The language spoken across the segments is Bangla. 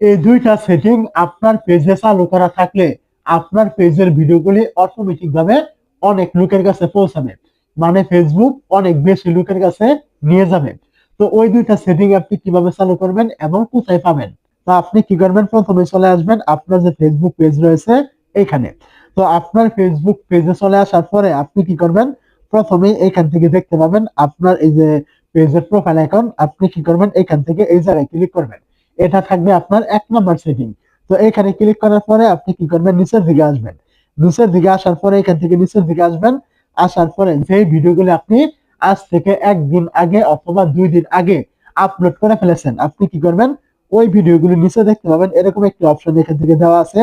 এই দুইটা সেটিং আপনার পেজে চালু করা থাকলে আপনার পেজের ভিডিওগুলি অটোমেটিক ভাবে অনেক লোকের কাছে পৌঁছাবে, মানে ফেসবুক অনেক বেশি লোকের কাছে নিয়ে যাবে। তো ওই দুইটা সেটিং আপনি কিভাবে চালু করবেন এবং কোথায় পাবেন? তো আপনি কি করবেন, প্রথমে চলে আসবেন আপনার যে ফেসবুক পেজ রয়েছে এখানে। তো আপনার ফেসবুক পেজে চলে আসার পরে আপনি কি করবেন, প্রথমে এখান থেকে দেখতে পাবেন আপনার এই যে পেজের প্রোফাইল অ্যাকাউন্ট। আপনি কি করবেন, এখান থেকে এই জায়গায় ক্লিক করবেন। এটা থাকবে আপনার 1 নম্বর সেটিং। তো এখানে ক্লিক করার পরে আপনি কি করবেন, নিচের দিকে আসবেন। নিচের দিকে আসার পরে এখান থেকে নিচের দিকে আসবেন। আসার পরে যে ভিডিওগুলো আপনি আজ থেকে 1 দিন আগে অথবা 2 দিন আগে আপলোড করে ফেলেছেন, আপনি কি করবেন, ওই ভিডিওগুলো নিচে দেখতে পাবেন এরকম একটি অপশন এখান থেকে দেওয়া আছে,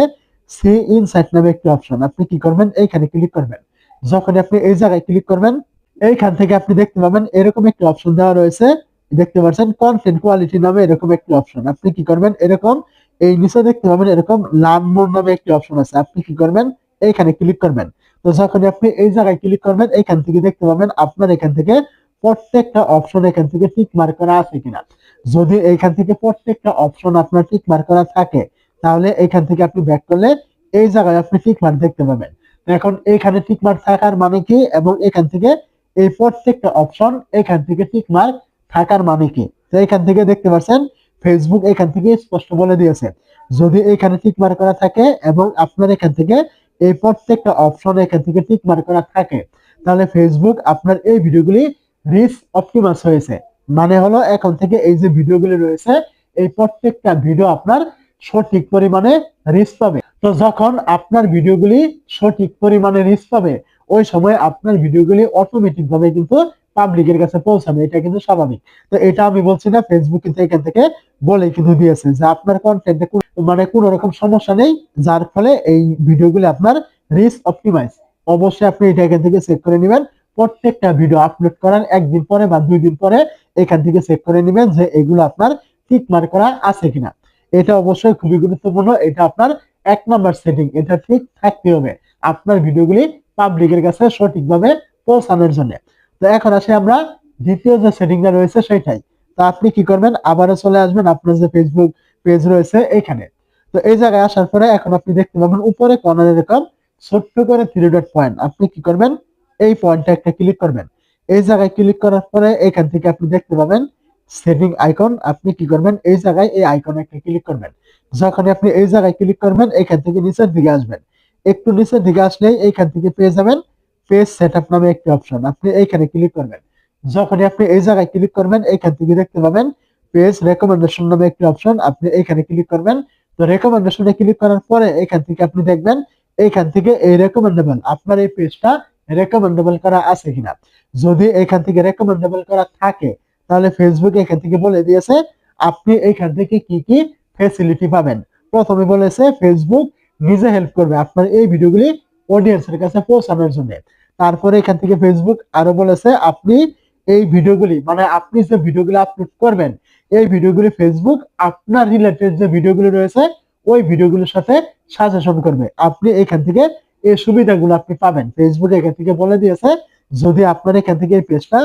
সি ইনসাইট নামে একটি অপশন। আপনি কি করবেন, এইখানে ক্লিক করবেন। যখন আপনি এই জায়গায় ক্লিক করবেন, এইখান থেকে আপনি দেখতে পাবেন এরকম একটি অপশন দেওয়া রয়েছে, দেখতে পাচ্ছেন কন্টেন্ট কোয়ালিটি নামে এরকম একটি অপশন। আপনি কি করবেন, এরকম এই নিচে দেখতে পাবেন এরকম লার্ন মোর নামে একটি অপশন আছে, আপনি কি করবেন, এইখানে ক্লিক করবেন। তো যখন আপনি এই জায়গায় ক্লিক করবেন, এখান থেকে দেখতে পাবেন আপনার এখান থেকে প্রত্যেকটা অপশন এখান থেকে টিক মার্ক করা আছে কিনা। যদি এইখান থেকে প্রত্যেকটা অপশন আপনার টিক মার্ক করা থাকে, তাহলে এখান থেকে আপনি ব্যাক করলে এই জায়গায় আপনি টিক মার্ক দেখতে পাবেন। এখন এখানে টিক মার্ক থাকার মানে কি, এবং এখান থেকে এই প্রত্যেকটা অপশন এখান থেকে টিক মার্ক থাকার মানে কি। তো এখান থেকে দেখতে পাচ্ছেন ফেসবুক এখান থেকে স্পষ্ট বলে দিয়েছে, যদি এখানে টিক মার্ক করা থাকে এবং আপনার এখান থেকে এই প্রত্যেকটা অপশন এখান থেকে টিক মার্ক করা থাকে, তাহলে ফেসবুক আপনার এই ভিডিওগুলি রিচ অপটিমাইজ হয়েছে। মানে হলো এখন থেকে এই যে ভিডিওগুলি রয়েছে এই প্রত্যেকটা ভিডিও আপনার সঠিক পরিমাণে রিচ পাবে। তো যখন আপনার ভিডিওগুলি সঠিক পরিমাণে রিচ পাবে, ওই সময় আপনার ভিডিওগুলি অটোমেটিক ভাবে কিন্তু পাবলিকের কাছে পৌঁছাবে, এটা কিন্তু স্বাভাবিক। তো এটা আমি বলছি না, ফেসবুক কিন্তু এখান থেকে বলে কিন্তু দিয়েছে যে আপনার কন্টেন্টে মানে কোনো রকম সমস্যা নেই, যার ফলে এই ভিডিওগুলি আপনার রিচ অপটিমাইজ। অবশ্যই আপনি এটা এখান থেকে চেক করে নেবেন, প্রত্যেকটা ভিডিও আপলোড করার 1 দিন পরে বা 2 দিন পরে এখান থেকে চেক করে নেবেন যে এগুলো আপনার টিক মার্ক করা আছে কিনা। এটা অবশ্যই খুবই গুরুত্বপূর্ণ, এটা আপনার 1 নম্বর সেটিং, এটা ঠিক থাকতে হবে আপনার ভিডিওগুলি পাবলিকের কাছে সঠিকভাবে পৌঁছানোর জন্য। তো এখন আসি আমরা দ্বিতীয় যে সেটিংটা রয়েছে সেটাই। তো আপনি কি করবেন, আবারও চলে আসবেন আপনার যে ফেসবুক পেজ রয়েছে এখানে। তো এই জায়গায় আসার পরে এখন আপনি দেখতে পাবেন উপরে কর্নারে এরকম ছোট্ট করে 3 ডট পয়েন্ট। আপনি কি করবেন, এই পয়েন্টটা একটা ক্লিক করবেন। এই জায়গায় ক্লিক করার পরে এখান থেকে আপনি দেখতে পাবেন সেটিং আইকন। আপনি কি করবেন, এই জায়গায় এই আইকনে একটা ক্লিক করবেন। যখন আপনি এই জায়গায় ক্লিক করবেন, এখান থেকে নিচের দিকে আসবেন। একটু নিচের দিকে আসলেই এইখান থেকে পেয়ে যাবেন পেজ সেটআপ নামে একটি অপশন। আপনি এইখানে ক্লিক করবেন। যখনই আপনি এই জায়গায় ক্লিক করবেন, এখান থেকে দেখতে পাবেন পেজ রেকমেন্ডেশন নামে একটি অপশন। আপনি এইখানে ক্লিক করবেন। তো রেকমেন্ডেশনে ক্লিক করার পরে এখান থেকে আপনি দেখবেন এইখান থেকে এই রেকমেন্ডেবল, আপনার এই পেজটা রেকমেন্ডেবল করা আছে কিনা। যদি এখান থেকে রেকমেন্ডেবল করা থাকে, তাহলে ফেসবুক এখান থেকে বলে দিয়েছে আপনি এখান থেকে কি কি ফ্যাসিলিটি পাবেন। প্রথমে বলেছে ফেসবুক নিজে হেল্প করবে আপনার এই ভিডিওগুলি অডিয়েন্সের কাছে পৌঁছানোর জন্য। তারপরে এখান থেকে ফেসবুক আরো বলেছে আপনি এই ভিডিওগুলি, মানে আপনি যে ভিডিওগুলি আপলোড করবেন এই ভিডিওগুলি ফেসবুক আপনার রিলেটেড যে ভিডিওগুলি রয়েছে ওই ভিডিওগুলোর সাথে সাজেশন করবে। আপনি এখান থেকে এই সুবিধাগুলো আপনি পাবেন। ফেসবুক এখান থেকে বলে দিয়েছে যদি আপনার এখান থেকে এই পেজটা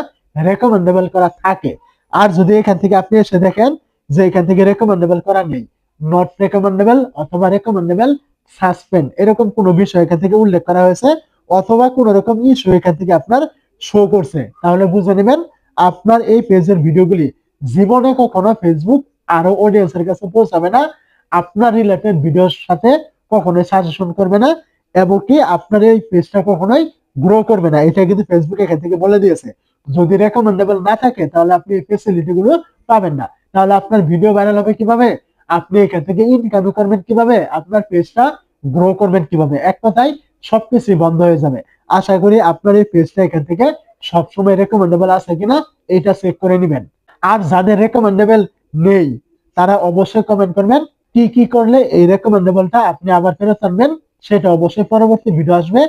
রেকমেন্ডেবল করা থাকে। আর যদি এখান থেকে আপনি এসে দেখেন যে এখান থেকে রেকমেন্ডেবল করা নেই, নট রেকমেন্ডেবল অথবা রেকমেন্ডেবল সাসপেন্ড, এরকম কোনো বিষয় এখান থেকে উল্লেখ করা হয়েছে, অথবা কোন রকম ইস্যু এখান থেকে আপনার শো করছে, তাহলে বুঝে নেবেন আপনার এই পেজের ভিডিওগুলি জীবনে কখনো ফেসবুক আরো অডিয়েন্সের কাছে পৌঁছাবে না, আপনার রিলেটেড ভিডিওর সাথে কখনোই সাজেশন করবে না, এবং কি আপনার এই পেজটা কখনোই গ্রো করবে না। এটা কিন্তু ফেসবুক এখান থেকে বলে দিয়েছে। যদি রেকমেন্ডেবল না থাকে তাহলে আপনি এই ফেসিলিটি গুলো পাবেন না। তাহলে আপনার ভিডিও ভাইরাল হবে কিভাবে, আপনি এখান থেকে ইনকাম করবেন কিভাবে, আপনার পেজটা গ্রো করবেন কিভাবে, এক কথায় সবকিছুই বন্ধ হয়ে যাবে। আশা করি আপনার এই পেজটা এখান থেকে সবসময় রেকমেন্ডেবল আছে কিনা এটা চেক করে নেবেন। আর যাদের রেকমেন্ডেবল নেই তারা অবশ্যই কমেন্ট করবেন কি কি করলে এই রেকমেন্ডেবলটা আপনি আবার ফেরত আনবেন, সেটা অবশ্যই পরবর্তী ভিডিও আসবে।